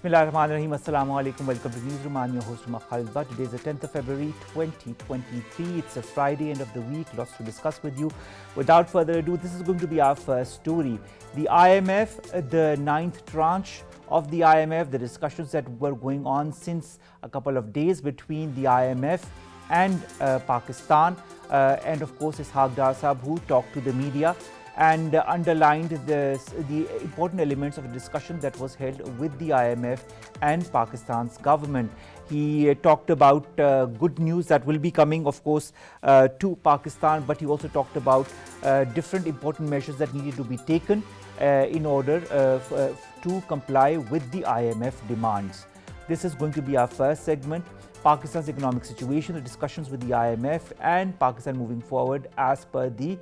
Bismillahirrahmanirrahim. Assalamu alaikum. Welcome to NEWSROOM. I'm your host, Omar Khalid. Today is the 10th of February 2023. It's a Friday, end of the week. Lots to discuss with you. Without further ado, this is going to be our first story. The IMF, the ninth tranche of the IMF, the discussions that were going on since a couple of days between the IMF and Pakistan, and of course Ishaq Dar Sahab, who talked to the media and underlined the important elements of the discussion that was held with the IMF and Pakistan's government. He talked about good news that will be coming, of course, to Pakistan, but he also talked about different important measures that needed to be taken in order to comply with the IMF demands. This is going to be our first segment. Pakistan's economic situation, the discussions with the IMF and Pakistan moving forward as per the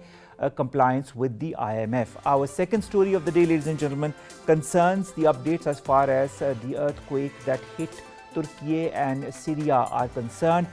compliance with the IMF. Our second story of the day, ladies and gentlemen, concerns the updates as far as the earthquake that hit Turkiyye and Syria are concerned.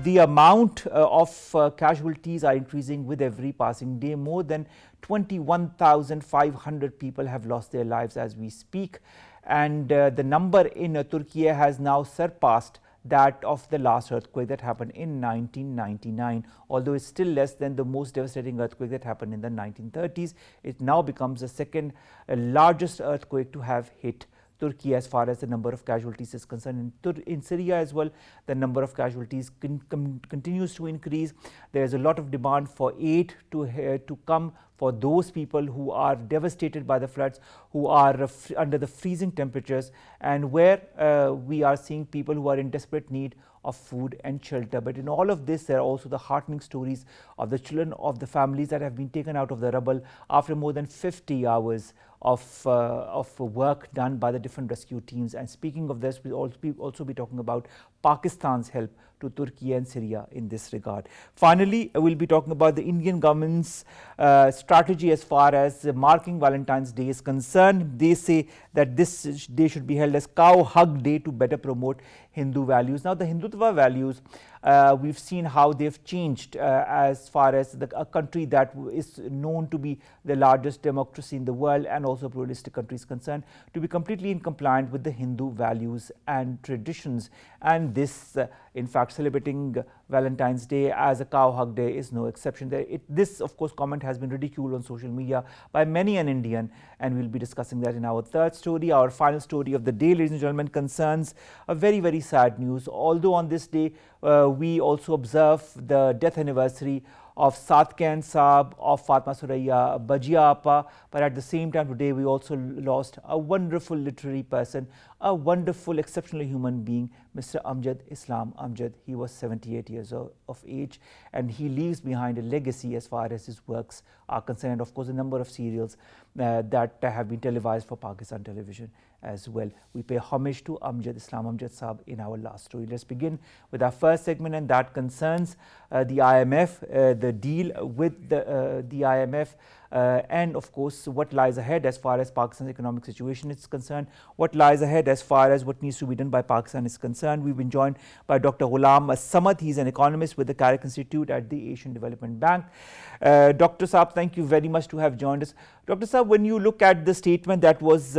The amount of casualties are increasing with every passing day. More than 21,500 people have lost their lives as we speak, and the number in Turkiyye has now surpassed that of the last earthquake that happened in 1999. Although it's still less than the most devastating earthquake that happened in the 1930s, it now becomes the second largest earthquake to have hit Turkey as far as the number of casualties is concerned. In Syria as well, the number of casualties continues to increase. There is a lot of demand for aid to come for those people who are devastated by the floods, who are under the freezing temperatures, and where we are seeing people who are in desperate need of food and shelter. But in all of this, there are also the heartening stories of the children of the families that have been taken out of the rubble after more than 50 hours of work done by the different rescue teams. And speaking of this, we'll also be talking about Pakistan's help to Turkey and Syria in this regard. Finally, we'll be talking about the Indian government's strategy as far as marking Valentine's Day is concerned. They say that this day should be held as Cow Hug Day to better promote Hindu values. Now, the Hindutva values, we've seen how they've changed as far as a country that is known to be the largest democracy in the world and also pluralistic country is concerned, to be completely in compliance with the Hindu values and traditions. And this, in fact, celebrating Valentine's Day as a Cow Hug Day is no exception. This, of course, comment has been ridiculed on social media by many an Indian, and we'll be discussing that in our third story. Our final story of the day, ladies and gentlemen, concerns a very, very sad news. Although on this day, we also observe the death anniversary of Satkan Saab, of Fatma Suraya Bajia Appa, but at the same time today we also lost a wonderful literary person, a wonderful, exceptional human being, Mr. Amjad Islam Amjad. He was 78 years of age, and he leaves behind a legacy as far as his works are concerned. Of course, a number of serials that have been televised for Pakistan television as well. We pay homage to Amjad Islam Amjad Saab in our last story. Let's begin with our first segment, and that concerns the IMF, the deal with the IMF, and of course what lies ahead as far as Pakistan's economic situation is concerned, what lies ahead as far as what needs to be done by Pakistan is concerned. We've been joined by Dr. Ghulam Samad. He's an economist with the CAREC Institute at the Asian Development Bank. Dr. Saab, thank you very much to have joined us. Dr. Saab, when you look at the statement that was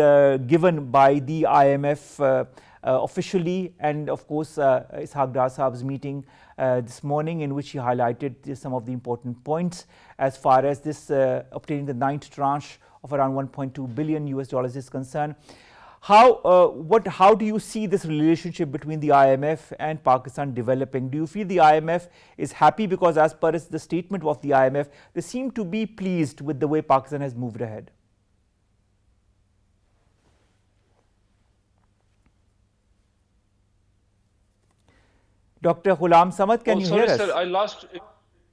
given by the IMF officially, and of course Ishaq Dar Saab's meeting this morning, in which he highlighted some of the important points as far as this obtaining the ninth tranche of around 1.2 billion US dollars is concerned. How do you see this relationship between the IMF and Pakistan developing? Do you feel the IMF is happy because, as per the statement of the IMF, they seem to be pleased with the way Pakistan has moved ahead? Dr. Ghulam Samad, can you hear us? Sir, I lost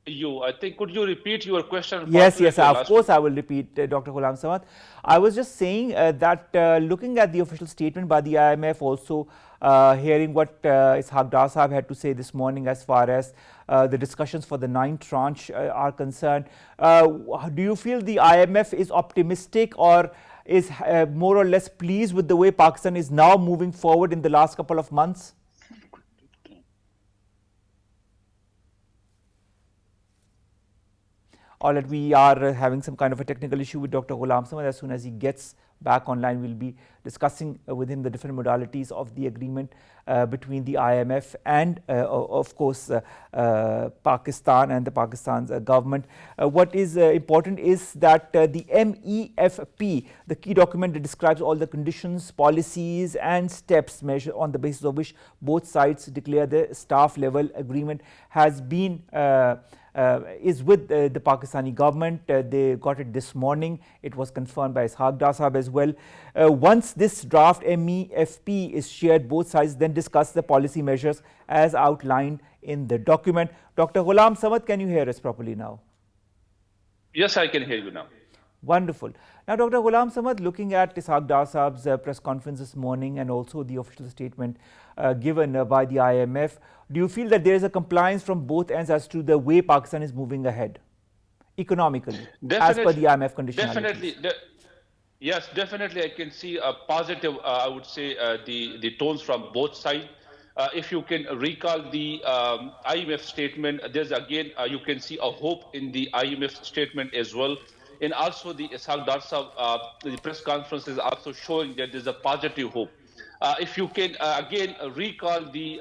you. I think, could you repeat your question? Yes, of course I will repeat, Dr. Ghulam Samad. I was just saying that looking at the official statement by the IMF, also hearing what Ishaq Dar Sahab had to say this morning as far as the discussions for the ninth tranche are concerned, do you feel the IMF is optimistic or is more or less pleased with the way Pakistan is now moving forward in the last couple of months? All right, we are having some kind of a technical issue with Dr. Ghulam Samad. As soon as he gets back online. We'll be discussing within the different modalities of the agreement between the IMF and of course Pakistan and the Pakistan's government. What is important is that the MEFP, the key document that describes all the conditions, policies and steps measured on the basis of which both sides declare the staff level agreement, has been is with the Pakistani government. They got it this morning. It was confirmed by Ishaq Dar Sahab as well. Once this draft MEFP is shared, both sides then discuss the policy measures as outlined in the document. Dr. Ghulam Samad, can you hear us properly now? Yes, I can hear you now. Wonderful. Now, Dr. Ghulam Samad, looking at Ishaq Dar Sahab's press conference this morning and also the official statement given by the IMF, do you feel that there is a compliance from both ends as to the way Pakistan is moving ahead economically as per the IMF conditionalities? Yes, definitely. I can see a positive, I would say, the tones from both sides. If you can recall the IMF statement, there's again, you can see a hope in the IMF statement as well. And also the Ishaq Dar Sahab, the press conference is also showing that there's a positive hope. If you can again recall the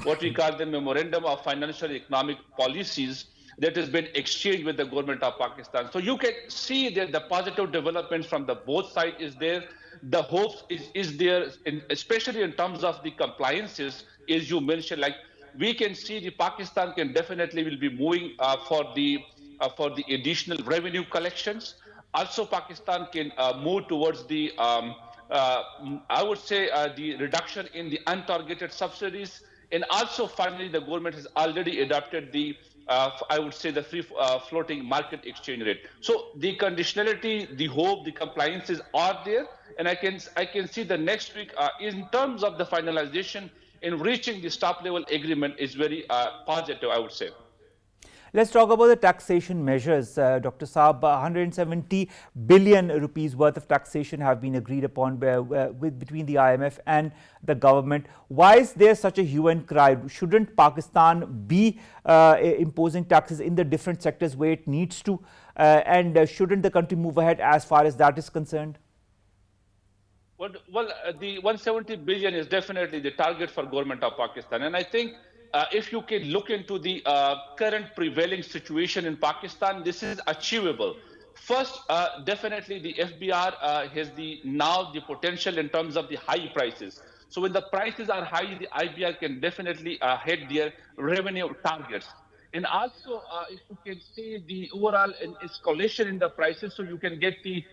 what we call the Memorandum of Financial and Economic Policies that has been exchanged with the government of Pakistan. So you can see that the positive developments from the both sides is there. The hope is there, especially in terms of the compliances, as you mentioned. Like we can see the Pakistan can definitely will be moving for the additional revenue collections. Also, Pakistan can move towards the I would say the reduction in the untargeted subsidies. And also, finally, the government has already adopted the, I would say, the free floating market exchange rate. So the conditionality, the hope, the compliances are there. And I can see the next week, in terms of the finalization in reaching the staff level agreement, is very positive, I would say. Let's talk about the taxation measures. Dr. Saab, 170 billion rupees worth of taxation have been agreed upon between the IMF and the government. Why is there such a hue and cry? Shouldn't Pakistan be imposing taxes in the different sectors where it needs to? And shouldn't the country move ahead as far as that is concerned? Well, the 170 billion is definitely the target for government of Pakistan. And I think if you can look into the current prevailing situation in Pakistan, this is achievable. First, definitely the FBR has now the potential in terms of the high prices. So when the prices are high, the IBR can definitely hit their revenue targets. And also, if you can see the overall escalation in the prices, so you can get the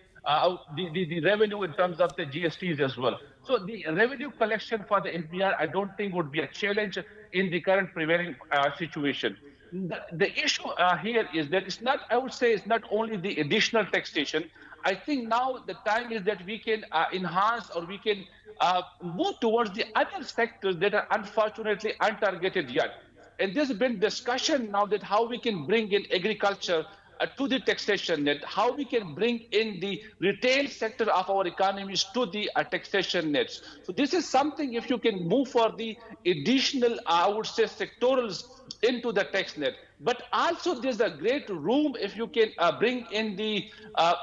revenue in terms of the GSTs as well. So the revenue collection for the FBR, I don't think would be a challenge in the current prevailing situation. The issue here is that it's not, I would say, it's not only the additional taxation. I think now the time is that we can enhance, or we can move towards the other sectors that are unfortunately untargeted yet. And there's been discussion now that how we can bring in agriculture to the taxation net, how we can bring in the retail sector of our economies to the taxation nets. So this is something, if you can move for the additional, I would say, sectorals into the tax net. But also there's a great room if you can bring in the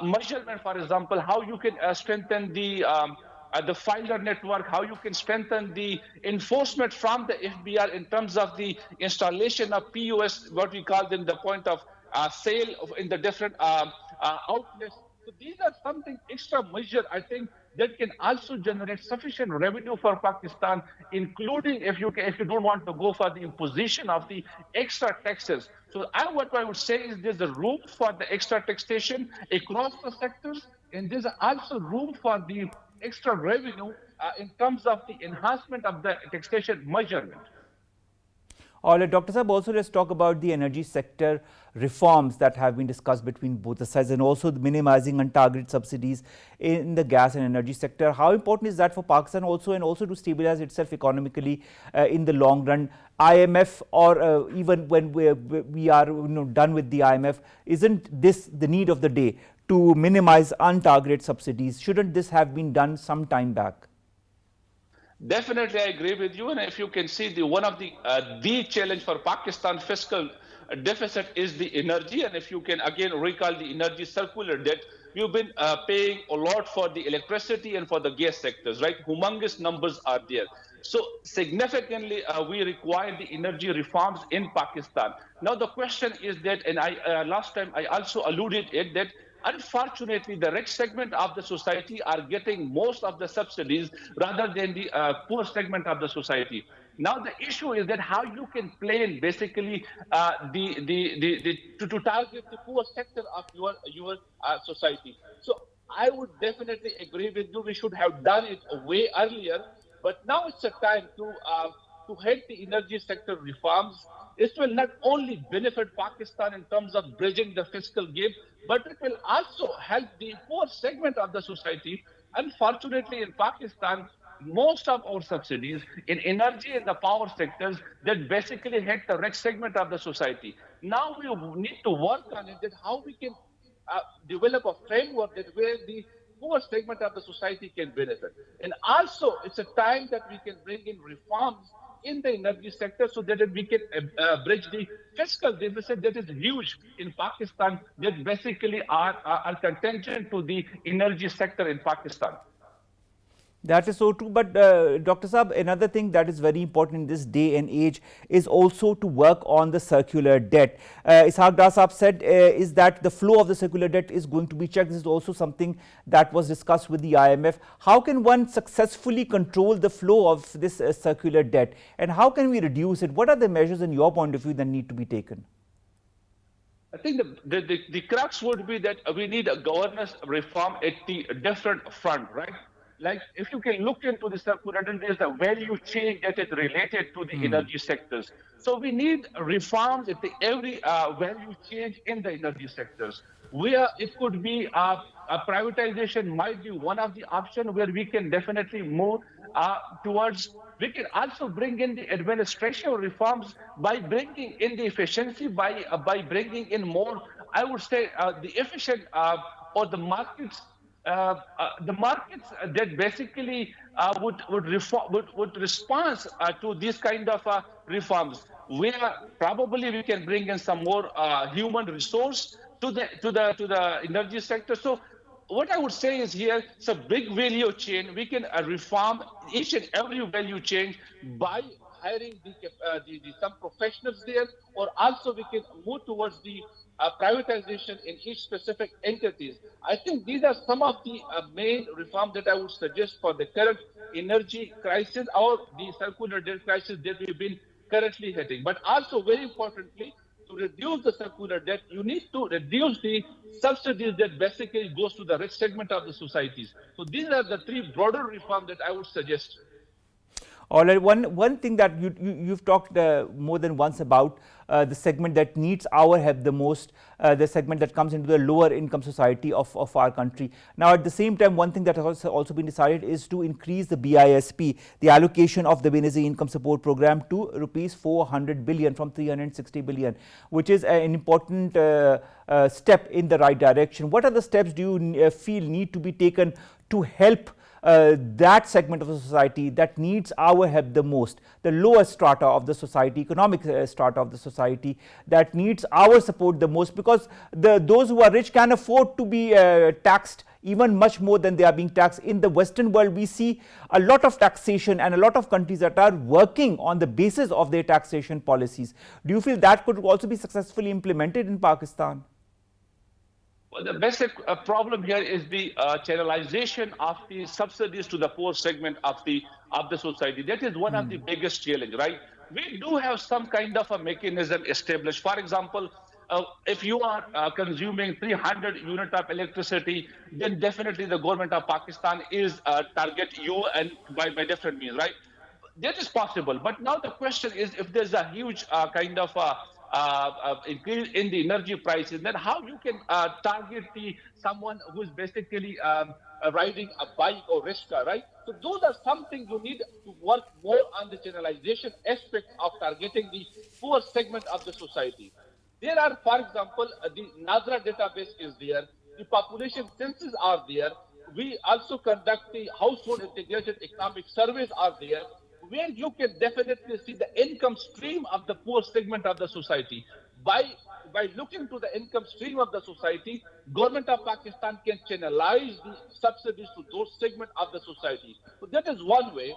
measurement, for example, how you can strengthen the filer network, how you can strengthen the enforcement from the FBR in terms of the installation of POS, what we call them the point of sale in the different outlets. So these are something extra measure, I think, that can also generate sufficient revenue for Pakistan, including if you don't want to go for the imposition of the extra taxes. So what I would say is there's a room for the extra taxation across the sectors, and there's also room for the extra revenue in terms of the enhancement of the taxation measurement. All right, Dr. Saab, also let's talk about the energy sector reforms that have been discussed between both the sides, and also the minimizing untargeted subsidies in the gas and energy sector. How important is that for Pakistan also, and also to stabilize itself economically in the long run? IMF, or even when we are done with the IMF, isn't this the need of the day to minimize untargeted subsidies? Shouldn't this have been done some time back? Definitely, I agree with you. And if you can see, one of the challenge for Pakistan fiscal deficit is the energy. And if you can again recall the energy circular debt, we've been paying a lot for the electricity and for the gas sectors, right? Humongous numbers are there. So significantly, we require the energy reforms in Pakistan. Now, the question is that, and last time I also alluded it, that unfortunately, the rich segment of the society are getting most of the subsidies rather than the poor segment of the society. Now, the issue is that how you can plan basically to target the poor sector of your society. So I would definitely agree with you. We should have done it way earlier. But now it's a time to head the energy sector reforms. This will not only benefit Pakistan in terms of bridging the fiscal gap, but it will also help the poor segment of the society. Unfortunately, in Pakistan, most of our subsidies in energy and the power sectors that basically hit the rich segment of the society. Now we need to work on it, that how we can develop a framework that where the poor segment of the society can benefit. And also, it's a time that we can bring in reforms in the energy sector so that we can bridge the fiscal deficit that is huge in Pakistan, that basically are contingent to the energy sector in Pakistan. That is so true. But Dr. Saab, another thing that is very important in this day and age is also to work on the circular debt. Ishaq Dar Saab said is that the flow of the circular debt is going to be checked. This is also something that was discussed with the IMF. How can one successfully control the flow of this circular debt, and how can we reduce it? What are the measures in your point of view that need to be taken? I think the crux would be that we need a governance reform at the different front, right? Like, if you can look into the circular debt, there's a value chain that is related to the energy sectors. So we need reforms at every value chain in the energy sectors. Where it could be a privatization might be one of the options where we can definitely move towards. We can also bring in the administration reforms by bringing in the efficiency, by bringing in more, I would say, the efficient or the markets that basically would respond to these kind of reforms, where probably we can bring in some more human resource to the energy sector. So what I would say is here, it's a big value chain. We can reform each and every value chain by hiring some professionals there, or also we can move towards the privatization in each specific entities. I think these are some of the main reforms that I would suggest for the current energy crisis or the circular debt crisis that we've been currently hitting. But also, very importantly, to reduce the circular debt, you need to reduce the subsidies that basically goes to the rich segment of the societies. So these are the three broader reforms that I would suggest. All right, one thing that you've talked more than once about the segment that needs our help the most, the segment that comes into the lower income society of our country. Now, at the same time, one thing that has also been decided is to increase the BISP, the allocation of the Benazir Income Support Program, to rupees 400 billion from 360 billion, which is an important step in the right direction. What are the steps do you feel need to be taken to help that segment of the society that needs our help the most, the lower strata of the society, economic strata of the society that needs our support the most? Because those who are rich can afford to be taxed even much more than they are being taxed. In the Western world, we see a lot of taxation and a lot of countries that are working on the basis of their taxation policies. Do you feel that could also be successfully implemented in Pakistan? Well, the basic problem here is the channelization of the subsidies to the poor segment of the society. That is one of the biggest challenge, right? We do have some kind of a mechanism established. For example, if you are consuming 300 units of electricity, then definitely the government of Pakistan is target you and by different means, right? That is possible. But now the question is, if there's a huge kind of increase in the energy prices, then how you can target someone who is basically riding a bike or rickshaw, right? So those are something you need to work more on the channelization aspect of targeting the poor segment of the society. There are, for example, the NAZRA database is there, the population census are there. We also conduct the household integrated economic surveys are there. where you can definitely see the income stream of the poor segment of the society. By looking to the income stream of the society, government of Pakistan can channelize the subsidies to those segments of the society. So that is one way.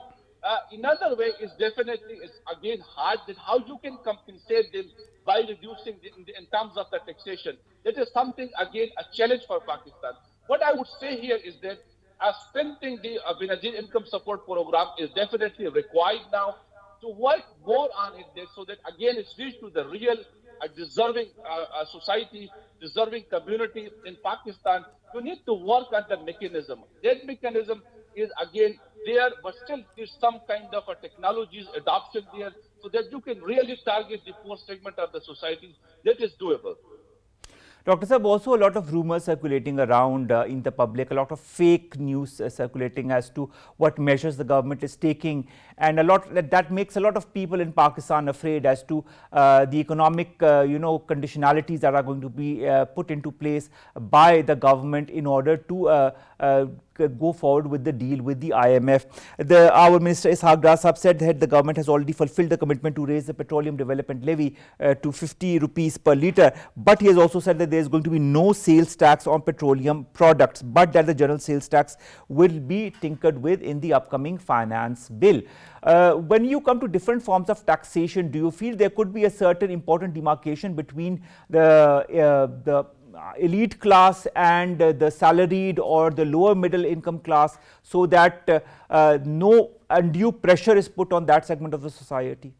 Another way is definitely is again hard that how you can compensate them by reducing in terms of the taxation. That is something again a challenge for Pakistan. What I would say here is that strengthening the Benazir income support program is definitely required now to work more on it so that again it's reached to the real deserving society, deserving community in Pakistan. You need to work on the mechanism. That mechanism is again there, but still there's some kind of a technologies adoption there so that you can really target the poor segment of the society. That is doable. Dr. Saab, also a lot of rumors circulating around in the public, a lot of fake news circulating as to what measures the government is taking, and a lot that makes a lot of people in Pakistan afraid as to the economic, conditionalities that are going to be put into place by the government in order to go forward with the deal with the IMF. Our Minister Ishaq Dar Saab said that the government has already fulfilled the commitment to raise the petroleum development levy to 50 rupees per litre, but he has also said that there is going to be no sales tax on petroleum products, but that the general sales tax will be tinkered with in the upcoming finance bill. When you come to different forms of taxation, do you feel there could be a certain important demarcation between the elite class and the salaried or the lower middle income class, so that no undue pressure is put on that segment of the society?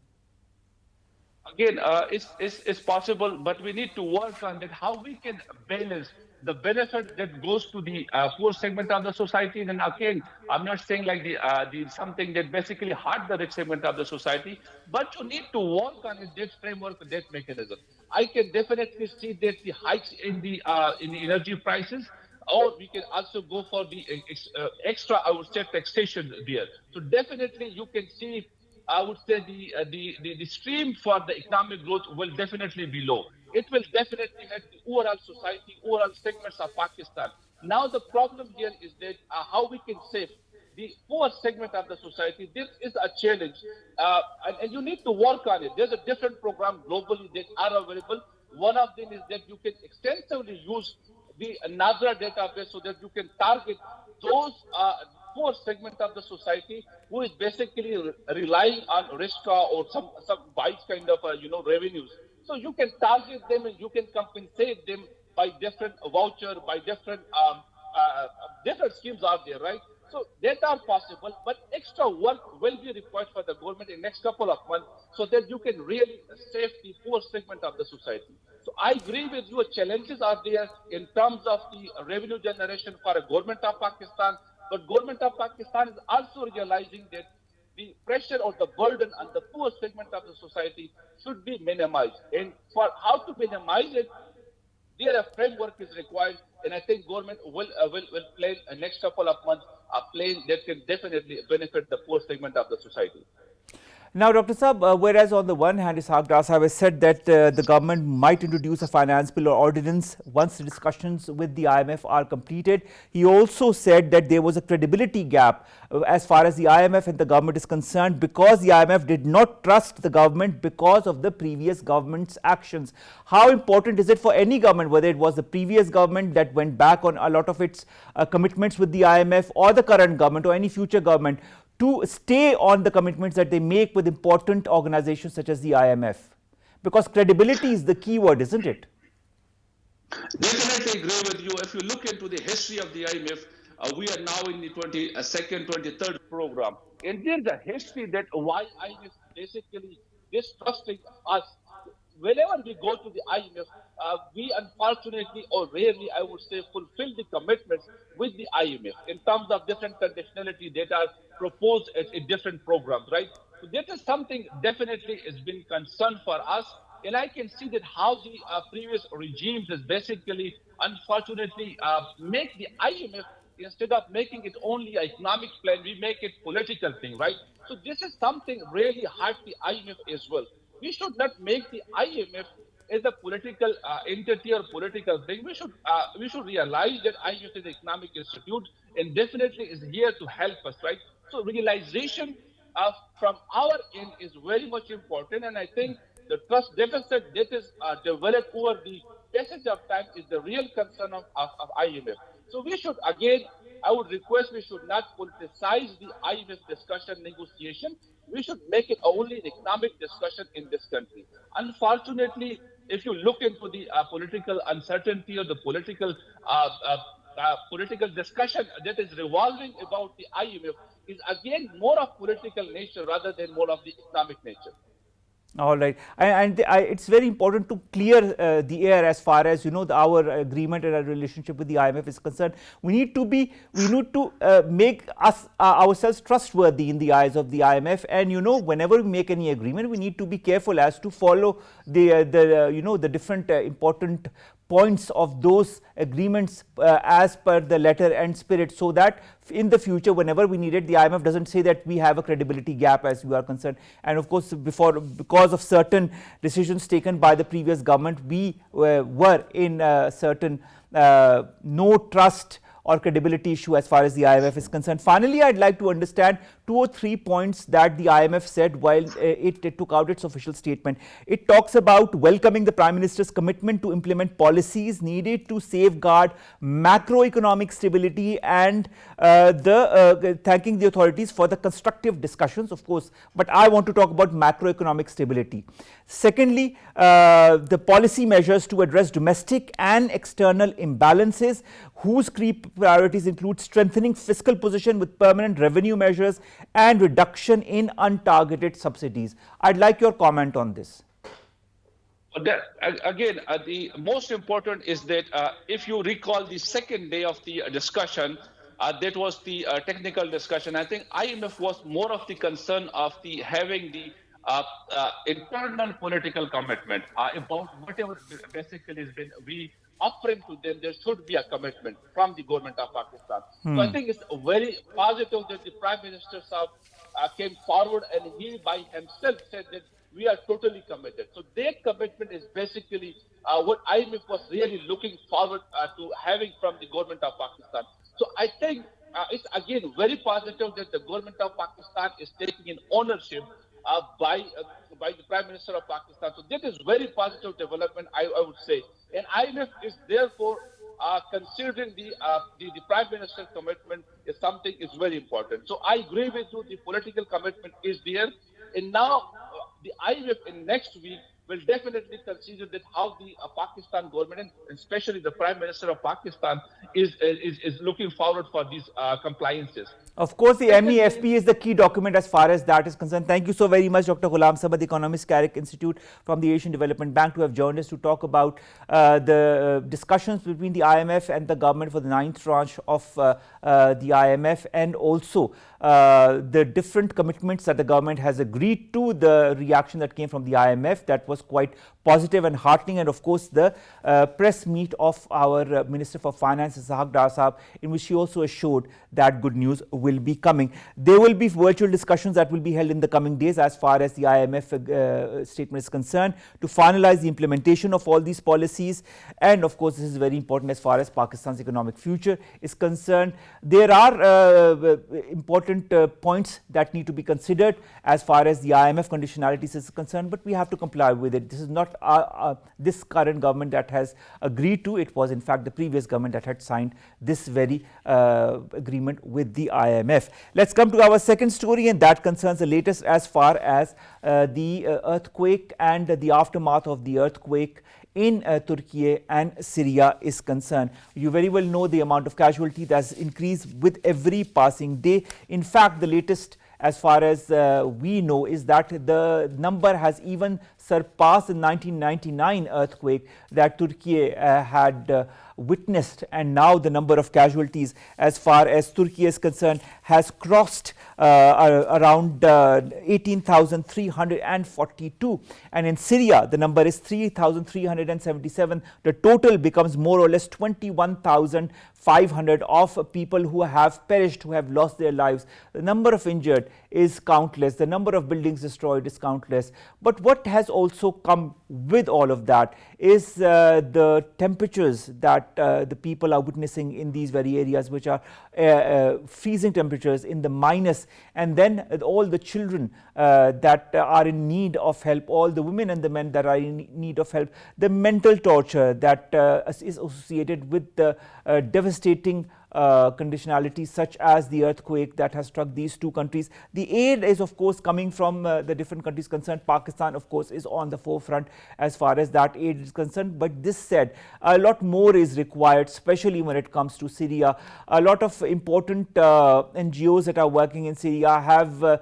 Again, it's possible, but we need to work on that, how we can balance the benefit that goes to the poor segment of the society. And again, I'm not saying like the something that basically hurt the rich segment of the society, but you need to work on a debt framework, debt mechanism. I can definitely see that the hikes in the energy prices, or we can also go for the extra, I would say, taxation there. So definitely you can see, I would say the stream for the economic growth will definitely be low. It will definitely hit the overall society, overall segments of Pakistan. Now the problem here is that how we can save the poor segment of the society. This is a challenge, and you need to work on it. There's a different program globally that are available. One of them is that you can extensively use the NAZRA database so that you can target those poor segment of the society who is basically relying on RISCA or some bites kind of revenues. So you can target them and you can compensate them by different voucher, by different different schemes out there, right? So that are possible, but extra work will be required for the government in next couple of months so that you can really save the poor segment of the society. So I agree with you, challenges are there in terms of the revenue generation for a government of Pakistan, but government of Pakistan is also realizing that the pressure or the burden on the poor segment of the society should be minimized. And for how to minimize it, there a framework is required, and I think government will play next couple of months a plan that can definitely benefit the poor segment of the society. Now, Dr. Saab, whereas on the one hand, Ishaq Dar Saab has said that the government might introduce a finance bill or ordinance once the discussions with the IMF are completed, he also said that there was a credibility gap as far as the IMF and the government is concerned, because the IMF did not trust the government because of the previous government's actions. How important is it for any government, whether it was the previous government that went back on a lot of its commitments with the IMF, or the current government or any future government, to stay on the commitments that they make with important organizations such as the IMF? Because credibility is the key word, isn't it? Definitely agree with you. If you look into the history of the IMF, we are now in the 22nd, 23rd program. And there's a history that why IMF basically distrusting us. Whenever we go to the IMF, we unfortunately or rarely, I would say, fulfill the commitments with the IMF in terms of different conditionality that are proposed in different programs, right? So that is something definitely has been concern for us. And I can see that how the previous regimes is basically, unfortunately, make the IMF, instead of making it only an economic plan, we make it political thing, right? So this is something really hard the IMF as well. We should not make the IMF as a political entity or political thing. We should realize that IMF is an economic institute and definitely is here to help us, right? So realization from our end is very much important. And I think the trust deficit that is developed over the passage of time is the real concern of IMF. So we should, again, I would request we should not politicize the IMF discussion negotiation. We should make it only an economic discussion in this country. Unfortunately, if you look into the political uncertainty or the political discussion that is revolving about the IMF is again more of political nature rather than more of the economic nature. All right, and it's very important to clear the air as far as our agreement and our relationship with the IMF is concerned. We need to make ourselves trustworthy in the eyes of the IMF, and whenever we make any agreement, we need to be careful as to follow the different important points of those agreements as per the letter and spirit, so that in the future, whenever we need it, the IMF doesn't say that we have a credibility gap as we are concerned. And of course, because of certain decisions taken by the previous government, we were in certain no trust or credibility issue as far as the IMF is concerned. Finally, I'd like to understand 2 or 3 points that the IMF said while it took out its official statement. It talks about welcoming the Prime Minister's commitment to implement policies needed to safeguard macroeconomic stability and thanking the authorities for the constructive discussions, of course. But I want to talk about macroeconomic stability. Secondly, the policy measures to address domestic and external imbalances, whose key priorities include strengthening fiscal position with permanent revenue measures and reduction in untargeted subsidies. I'd like your comment on this. Again, the most important is that if you recall the second day of the discussion, that was the technical discussion. I think IMF was more of the concern of having the internal political commitment about whatever basically has been offering to them. There should be a commitment from the government of Pakistan. So I think it's very positive that the Prime Minister came forward and he by himself said that we are totally committed. So their commitment is basically what IMF was really looking forward to having from the government of Pakistan. So I think it's again very positive that the government of Pakistan is taking in ownership by the Prime Minister of Pakistan. So that is very positive development, I would say. And IMF is therefore considering the Prime Minister's commitment is something is very important. So I agree with you, the political commitment is there. And now the IMF in next week will definitely consider that how the Pakistan government and especially the Prime Minister of Pakistan is looking forward for these compliances. Of course, the MEFP is the key document as far as that is concerned. Thank you so very much, Dr. Ghulam Samad, Economist, CAREC Institute from the Asian Development Bank, to have joined us to talk about the discussions between the IMF and the government for the 9th tranche of the IMF, and also the different commitments that the government has agreed to, the reaction that came from the IMF that was quite positive and heartening, and of course the press meet of our Minister for Finance, Ishaq Dar Saab, in which he also assured that good news will be coming. There will be virtual discussions that will be held in the coming days as far as the IMF statement is concerned to finalize the implementation of all these policies, and of course this is very important as far as Pakistan's economic future is concerned. There are important points that need to be considered as far as the IMF conditionalities is concerned, but we have to comply with it. This is not this current government that has agreed to. It was in fact the previous government that had signed this very agreement with the IMF. Let's come to our second story, and that concerns the latest as far as the earthquake and the aftermath of the earthquake in Turkiyye and Syria is concerned. You very well know the amount of casualty that has increased with every passing day. In fact, the latest as far as we know is that the number has even surpassed the 1999 earthquake that Turkiyye had witnessed, and now the number of casualties as far as Turkey is concerned has crossed around 18,342, and in Syria the number is 3,377. The total becomes more or less 21,500 of people who have perished, who have lost their lives. The number of injured is countless, the number of buildings destroyed is countless. But what has has also come with all of that is the temperatures that the people are witnessing in these very areas, which are freezing temperatures in the minus, and then all the children that are in need of help, all the women and the men that are in need of help, the mental torture that is associated with the devastating conditionalities such as the earthquake that has struck these two countries. The aid is of course coming from the different countries concerned. Pakistan of course is on the forefront as far as that aid is concerned, but this said, a lot more is required, especially when it comes to Syria. A lot of important NGOs that are working in Syria have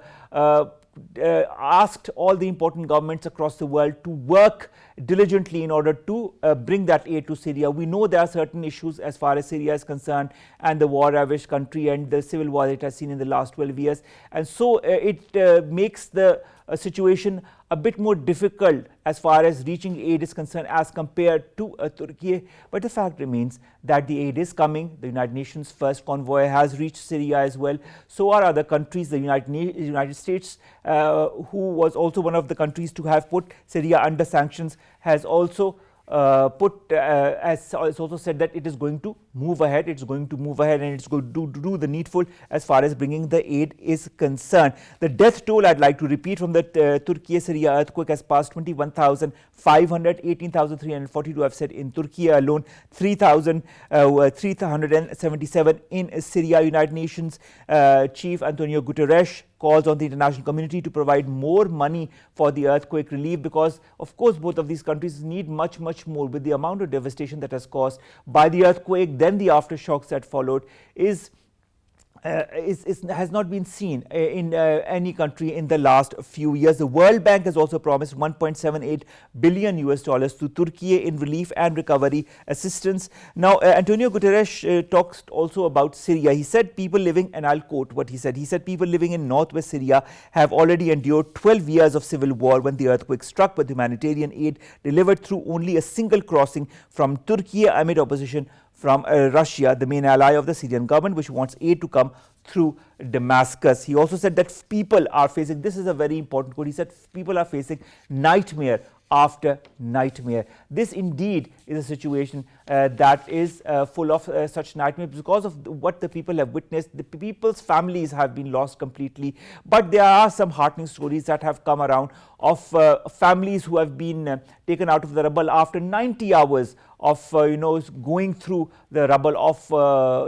asked all the important governments across the world to work diligently in order to bring that aid to Syria. We know there are certain issues as far as Syria is concerned and the war-ravaged country and the civil war it has seen in the last 12 years, and so it makes the situation a bit more difficult as far as reaching aid is concerned as compared to Turkey. But the fact remains that the aid is coming. The United Nations first convoy has reached Syria as well. So are other countries. The United States, who was also one of the countries to have put Syria under sanctions, has also has also said that it is going to move ahead. It's going to move ahead and it's going to do the needful as far as bringing the aid is concerned. The death toll, I'd like to repeat, from the Turkey-Syria earthquake has passed 21,500, 18,342 I've said in Turkey alone, 3,377 in Syria. United Nations Chief Antonio Guterres calls on the international community to provide more money for the earthquake relief, because of course both of these countries need much more. With the amount of devastation that has caused by the earthquake, then the aftershocks that followed has not been seen in any country in the last few years. The World Bank has also promised $1.78 billion to Turkey in relief and recovery assistance. Now, Antonio Guterres talks also about Syria. He said people living, and I'll quote what he said. He said people living in northwest Syria have already endured 12 years of civil war when the earthquake struck, but humanitarian aid delivered through only a single crossing from Turkey amid opposition from Russia, the main ally of the Syrian government, which wants aid to come through Damascus. He also said that people are facing, this is a very important quote, he said people are facing nightmare after nightmare. This indeed is a situation that is full of such nightmares because of what the people have witnessed. The people's families have been lost completely, but there are some heartening stories that have come around of families who have been taken out of the rubble after 90 hours of going through the rubble of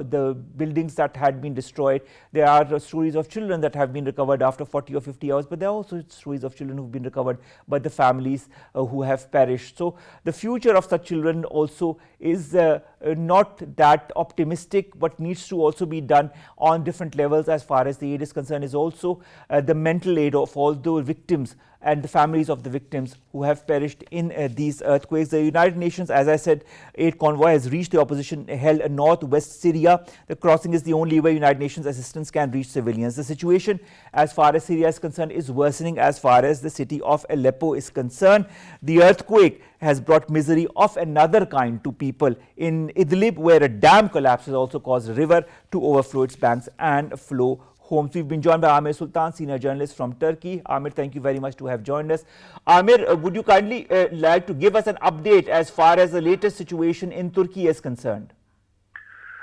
the buildings that had been destroyed. There are stories of children that have been recovered after 40 or 50 hours, but there are also stories of children who have been recovered, but the families who have perished. So the future of such children also is not that optimistic. What needs to also be done on different levels as far as the aid is concerned is also the mental aid of all the victims and the families of the victims who have perished in these earthquakes. The United Nations, as I said, aid convoy has reached the opposition held in northwest Syria. The crossing is the only way United Nations assistance can reach civilians. The situation as far as Syria is concerned is worsening as far as the city of Aleppo is concerned. The earthquake has brought misery of another kind to people in Idlib, where a dam collapse has also caused a river to overflow its banks and flow homes. We've been joined by Amir Sultan, senior journalist from Turkey. Amir, thank you very much to have joined us. Amir, would you kindly like to give us an update as far as the latest situation in Turkey is concerned?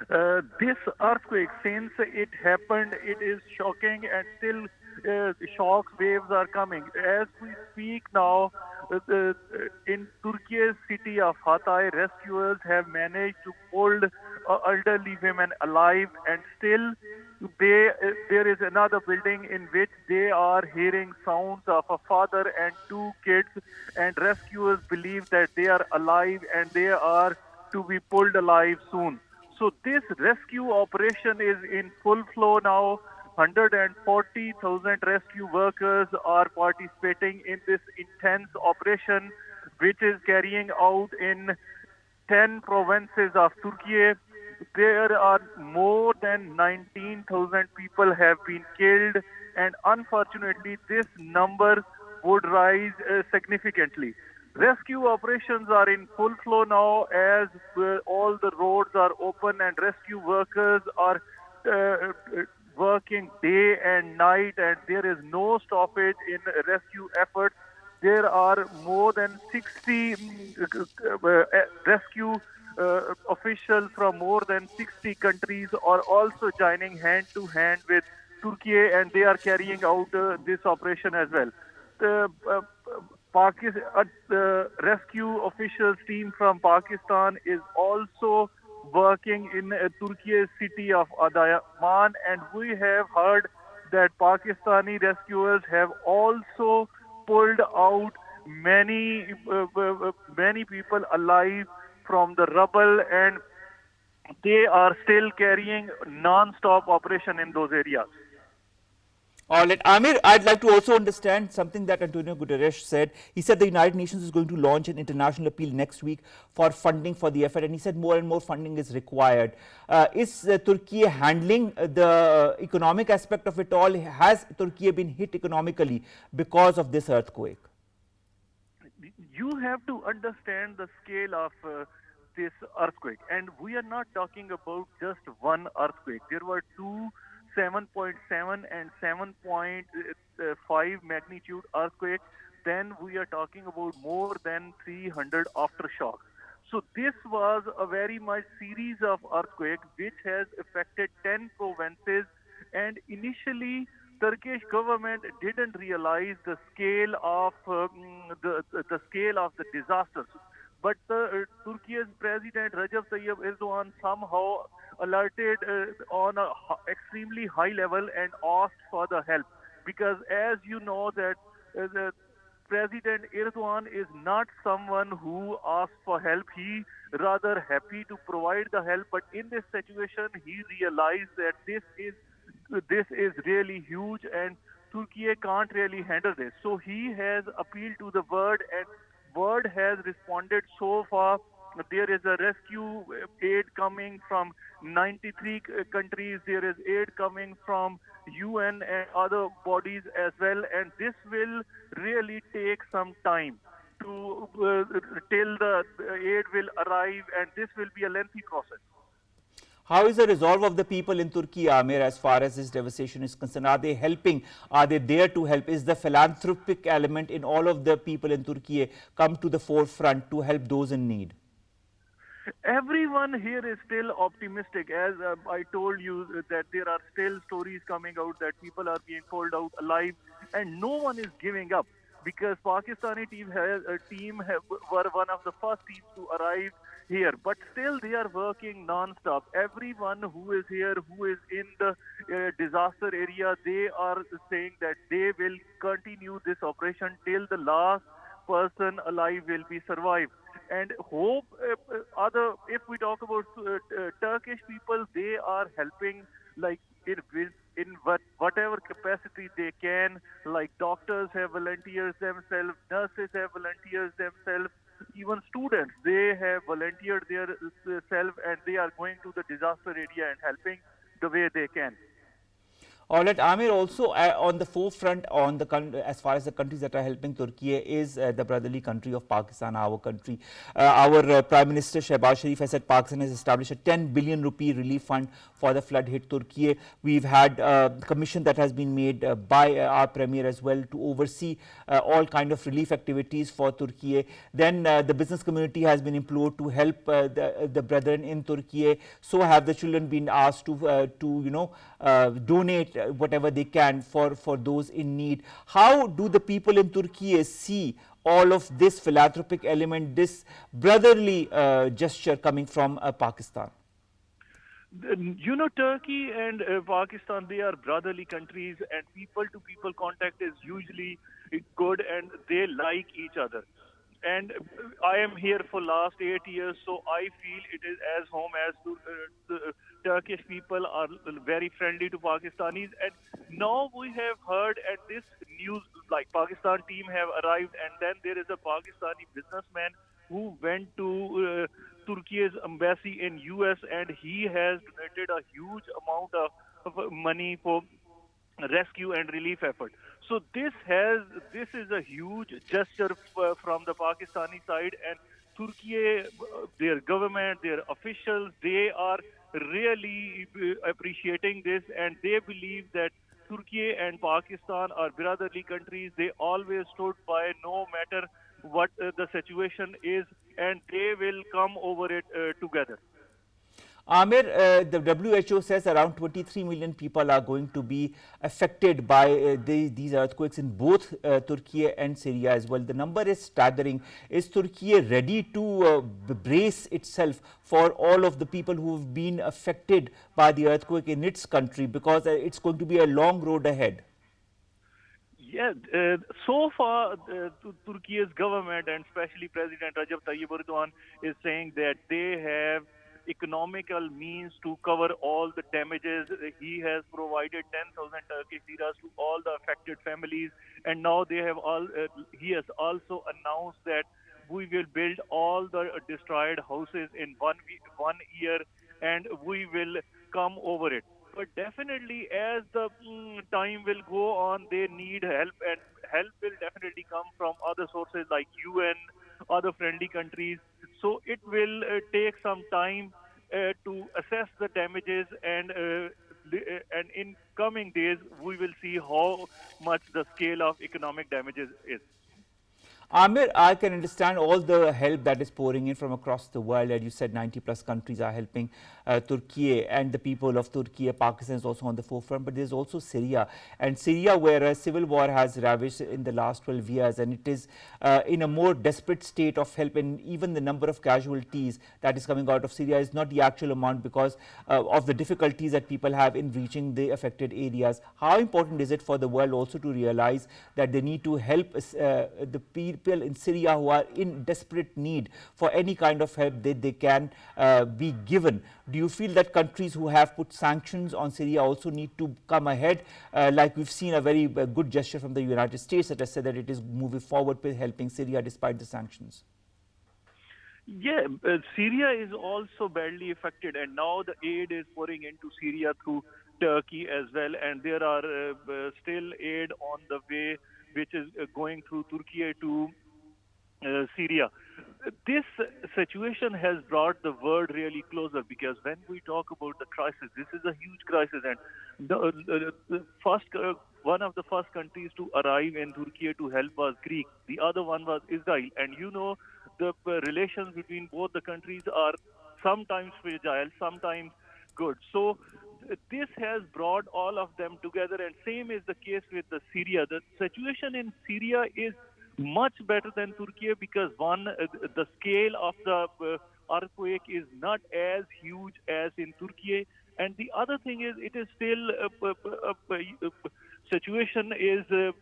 This earthquake, since it happened, it is shocking, and still shock waves are coming. As we speak now, in Turkey's city of Hatay, rescuers have managed to pull elderly women alive, and still there is another building in which they are hearing sounds of a father and two kids, and rescuers believe that they are alive and they are to be pulled alive soon. So this rescue operation is in full flow now. 140,000 rescue workers are participating in this intense operation, which is carrying out in 10 provinces of Turkey. There are more than 19,000 people have been killed, and unfortunately this number would rise significantly. Rescue operations are in full flow now as all the roads are open and rescue workers are working day and night, and there is no stoppage in rescue efforts. there are more than 60 rescue officials from more than 60 countries are also joining hand to hand with Turkey, and they are carrying out this operation as well. The rescue officials team from Pakistan is also working in Turkey's city of Adiyaman, and we have heard that Pakistani rescuers have also pulled out many people alive from the rubble, and they are still carrying non-stop operation in those areas. All right, Amir, I'd like to also understand something that Antonio Guterres said. He said the United Nations is going to launch an international appeal next week for funding for the effort, and he said more and more funding is required. Is Turkey handling the economic aspect of it all? Has Turkey been hit economically because of this earthquake? You have to understand the scale of this earthquake, and we are not talking about just one earthquake. There were two 7.7 and 7.5 magnitude earthquake. Then we are talking about more than 300 aftershocks. So this was a very much series of earthquakes which has affected 10 provinces, and initially Turkish government didn't realize the scale of the scale of the disasters. But Turkey's President Recep Tayyip Erdogan somehow alerted on an extremely high level and asked for the help. Because as you know that the President Erdogan is not someone who asks for help. He rather happy to provide the help. But in this situation, he realized that this is really huge and Turkey can't really handle this. So he has appealed to the world, and world has responded so far. There is a rescue aid coming from 93 countries. There is aid coming from UN and other bodies as well. And this will really take some time to till the aid will arrive, and this will be a lengthy process. How is the resolve of the people in Turkey, Amir, as far as this devastation is concerned? Are they helping? Are they there to help? Is the philanthropic element in all of the people in Turkey come to the forefront to help those in need? Everyone here is still optimistic. As I told you that there are still stories coming out that people are being pulled out alive, and no one is giving up, because Pakistani team were one of the first teams to arrive here, but still they are working non-stop. Everyone who is here, who is in the disaster area, they are saying that they will continue this operation till the last person alive will be survived. And hope if we talk about Turkish people, they are helping like in whatever capacity they can. Like doctors have volunteers themselves, nurses have volunteers themselves, even students, they have volunteered themselves, and they are going to the disaster area and helping the way they can. All right, Amir, also on the forefront on the as far as the countries that are helping Turkey is the brotherly country of Pakistan, our country. Our Prime Minister Shehbaz Sharif has said Pakistan has established a 10 billion rupee relief fund for the flood hit Turkey. We've had a commission that has been made by our Premier as well to oversee all kind of relief activities for Turkey. Then the business community has been implored to help the brethren in Turkey. So have the children been asked to donate whatever they can for those in need. How do the people in Turkey see all of this philanthropic element, this brotherly gesture coming from Pakistan? You know, Turkey and Pakistan, they are brotherly countries, and people-to-people contact is usually good, and they like each other. And I am here for last 8 years, so I feel it is as home as the Turkish people are very friendly to Pakistanis. And now we have heard, and this news, like Pakistan team have arrived, and then there is a Pakistani businessman who went to Turkey's embassy in US, and he has donated a huge amount of money for rescue and relief effort. So this is a huge gesture from the Pakistani side, and Turkey, their government, their officials, they are really appreciating this, and they believe that Turkey and Pakistan are brotherly countries. They always stood by no matter what the situation is, and they will come over it together. Amir, the WHO says around 23 million people are going to be affected by these earthquakes in both Turkey and Syria as well. The number is staggering. Is Turkey ready to brace itself for all of the people who have been affected by the earthquake in its country? Because it's going to be a long road ahead. Yeah, so far, Turkey's government and especially President Recep Tayyip Erdogan is saying that they have economical means to cover all the damages. He has provided 10,000 Turkish liras to all the affected families, and now they have he has also announced that we will build all the destroyed houses in 1 year, and we will come over it. But definitely, as the time will go on, they need help, and help will definitely come from other sources like UN, other friendly countries. So it will take some time to assess the damages, and in coming days, we will see how much the scale of economic damages is. Amir, I can understand all the help that is pouring in from across the world. As you said, 90 plus countries are helping Turkey, and the people of Turkey. Pakistan is also on the forefront, but there's also Syria. And Syria, where a civil war has ravaged in the last 12 years, and it is in a more desperate state of help. And even the number of casualties that is coming out of Syria is not the actual amount because of the difficulties that people have in reaching the affected areas. How important is it for the world also to realize that they need to help the people in Syria who are in desperate need for any kind of help that they can be given? Do you feel that countries who have put sanctions on Syria also need to come ahead? Like we've seen a very good gesture from the United States that has said that it is moving forward with helping Syria despite the sanctions. Yeah, Syria is also badly affected, and now the aid is pouring into Syria through Turkey as well, and there are still aid on the way, which is going through Turkey to Syria. This situation has brought the world really closer, because when we talk about the crisis, this is a huge crisis, and the first one of the first countries to arrive in Turkey to help was Greek. The other one was Israel, and you know the relations between both the countries are sometimes fragile, sometimes good. So this has brought all of them together, and same is the case with the Syria. The situation in Syria is much better than Turkey, because one, the scale of the earthquake is not as huge as in Turkey, and the other thing is it is still situation is the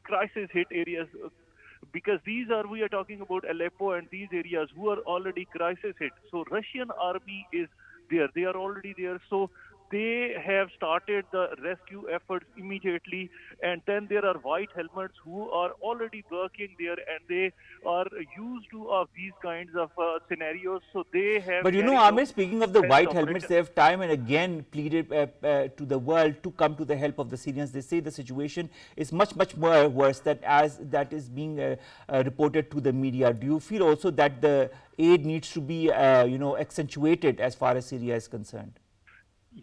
crisis hit areas, because we are talking about Aleppo and these areas who are already crisis hit. So Russian army is there, they are already there. So they have started the rescue efforts immediately, and then there are white helmets who are already working there, and they are used to these kinds of scenarios. So they have. But you know, Amir, speaking of the white helmets, they have time and again pleaded to the world to come to the help of the Syrians. They say the situation is much more worse than as that is being reported to the media. Do you feel also that the aid needs to be accentuated as far as Syria is concerned?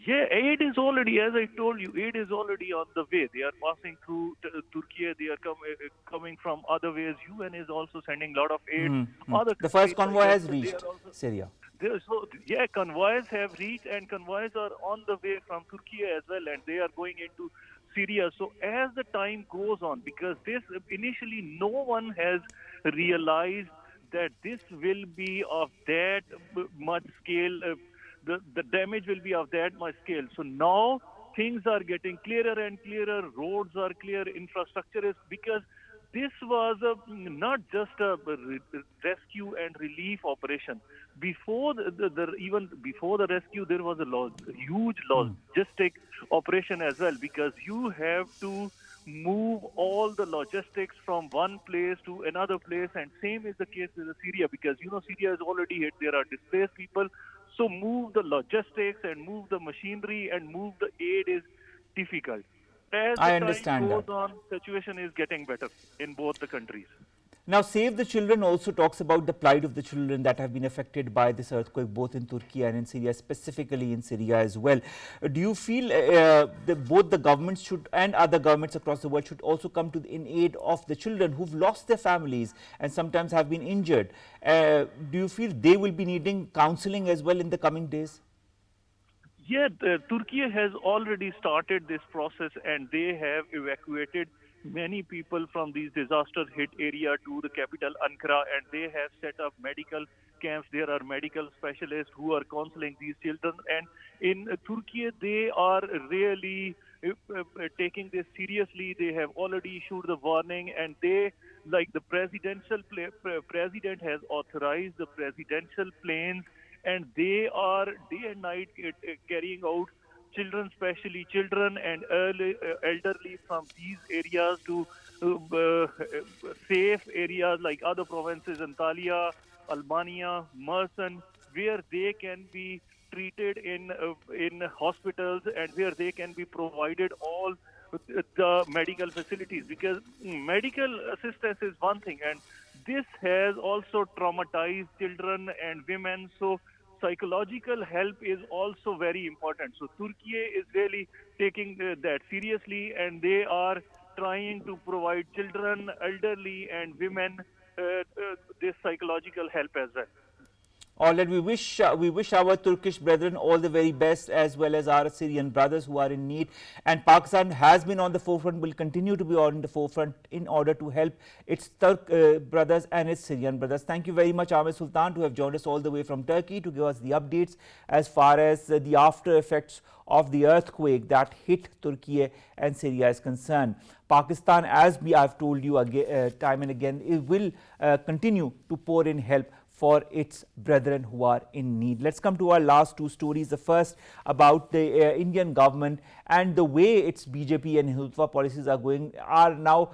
Yeah, aid is already, as I told you, aid is already on the way. They are passing through Turkey. They are coming from other ways. UN is also sending a lot of aid. The first convoy has reached Syria. So, yeah, convoys have reached, and convoys are on the way from Turkey as well, and they are going into Syria. So as the time goes on, because this initially no one has realized that this will be of that much scale, the damage will be of that much scale. So now things are getting clearer and clearer, roads are clear, infrastructure is, because this was not just a rescue and relief operation. Before even before the rescue, there was a huge logistic operation as well, because you have to move all the logistics from one place to another place, and same is the case with Syria, because Syria is already hit. There are displaced people. So move the logistics and move the machinery and move the aid is difficult. As the time goes on, situation is getting better in both the countries. Now, Save the Children also talks about the plight of the children that have been affected by this earthquake, both in Turkey and in Syria, specifically in Syria as well. Do you feel both the governments should and other governments across the world should also come to in aid of the children who've lost their families and sometimes have been injured? Do you feel they will be needing counseling as well in the coming days? Yeah, Turkey has already started this process, and they have evacuated many people from these disaster-hit area to the capital Ankara, and they have set up medical camps. There are medical specialists who are counseling these children, and in Turkey they are really taking this seriously. They have already issued the warning, and they, like the president has authorized the presidential planes, and they are day and night carrying out children, especially children and elderly from these areas to safe areas like other provinces, Antalya, Albania, Mersin, where they can be treated in hospitals and where they can be provided all the medical facilities. Because medical assistance is one thing, and this has also traumatized children and women. So psychological help is also very important. So Turkey is really taking that seriously, and they are trying to provide children, elderly and women this psychological help as well. All right, we wish our Turkish brethren all the very best, as well as our Syrian brothers who are in need. And Pakistan has been on the forefront, will continue to be on the forefront in order to help its Turk brothers and its Syrian brothers. Thank you very much, Amir Sultan, to have joined us all the way from Turkey to give us the updates as far as the after effects of the earthquake that hit Turkey and Syria is concerned. Pakistan, as I've told you again, time and again, it will continue to pour in help for its brethren who are in need. Let's come to our last two stories. The first about the Indian government and the way its BJP and Hindutva policies are now,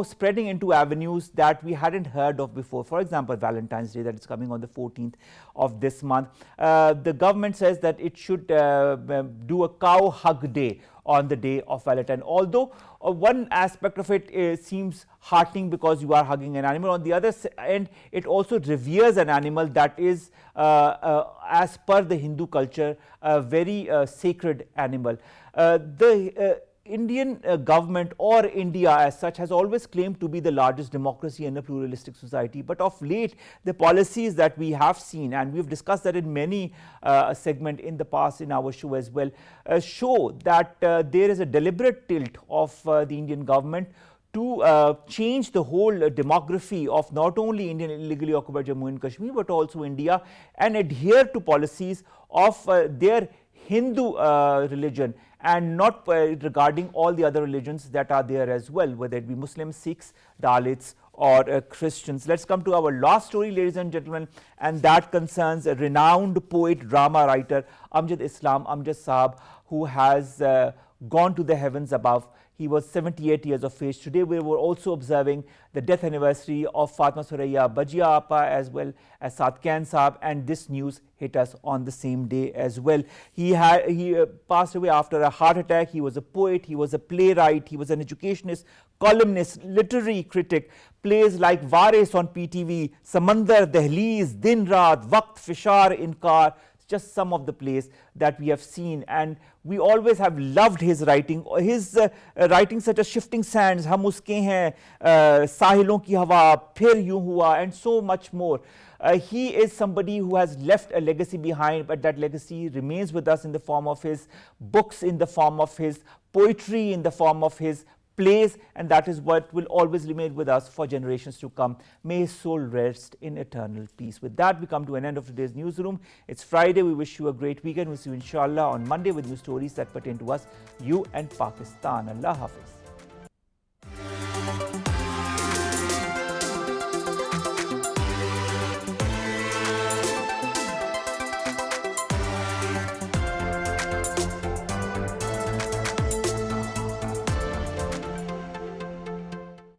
spreading into avenues that we hadn't heard of before. For example, Valentine's Day that is coming on the 14th of this month. The government says that it should do a cow hug day on the day of Valentine. Although one aspect of it seems heartening because you are hugging an animal. On the other end, it also reveres an animal that is, as per the Hindu culture, a very sacred animal. The Indian government, or India as such, has always claimed to be the largest democracy and a pluralistic society. But of late, the policies that we have seen, and we've discussed that in many segments in the past in our show as well, show that there is a deliberate tilt of the Indian government to change the whole demography of not only Indian illegally occupied Jammu and Kashmir, but also India, and adhere to policies of their Hindu religion, and not regarding all the other religions that are there as well, whether it be Muslims, Sikhs, Dalits or Christians. Let's come to our last story, ladies and gentlemen, and that concerns a renowned poet, drama writer, Amjad Sahab, who has gone to the heavens above. He was 78 years of age. Today we were also observing the death anniversary of Fatma Suraya Bajia Appa as well as Sadkan Saab, and this news hit us on the same day as well. He passed away after a heart attack. He was a poet, he was a playwright, he was an educationist, columnist, literary critic. Plays like Varis on PTV, Samandar, Dehleez, Din Raat, Waqt, Fishar, Inkar, just some of the plays that we have seen, and we always have loved his writing. His writing such as Shifting Sands, Hum Uske Hain, Sahilon Ki Hawa, Phir Yun Hua, and so much more. He is somebody who has left a legacy behind, but that legacy remains with us in the form of his books, in the form of his poetry, in the form of his plays, and that is what will always remain with us for generations to come. May his soul rest in eternal peace. With that, we come to an end of today's newsroom. It's Friday. We wish you a great weekend. We'll see you inshallah on Monday with new stories that pertain to us, you and Pakistan. Allah Hafiz.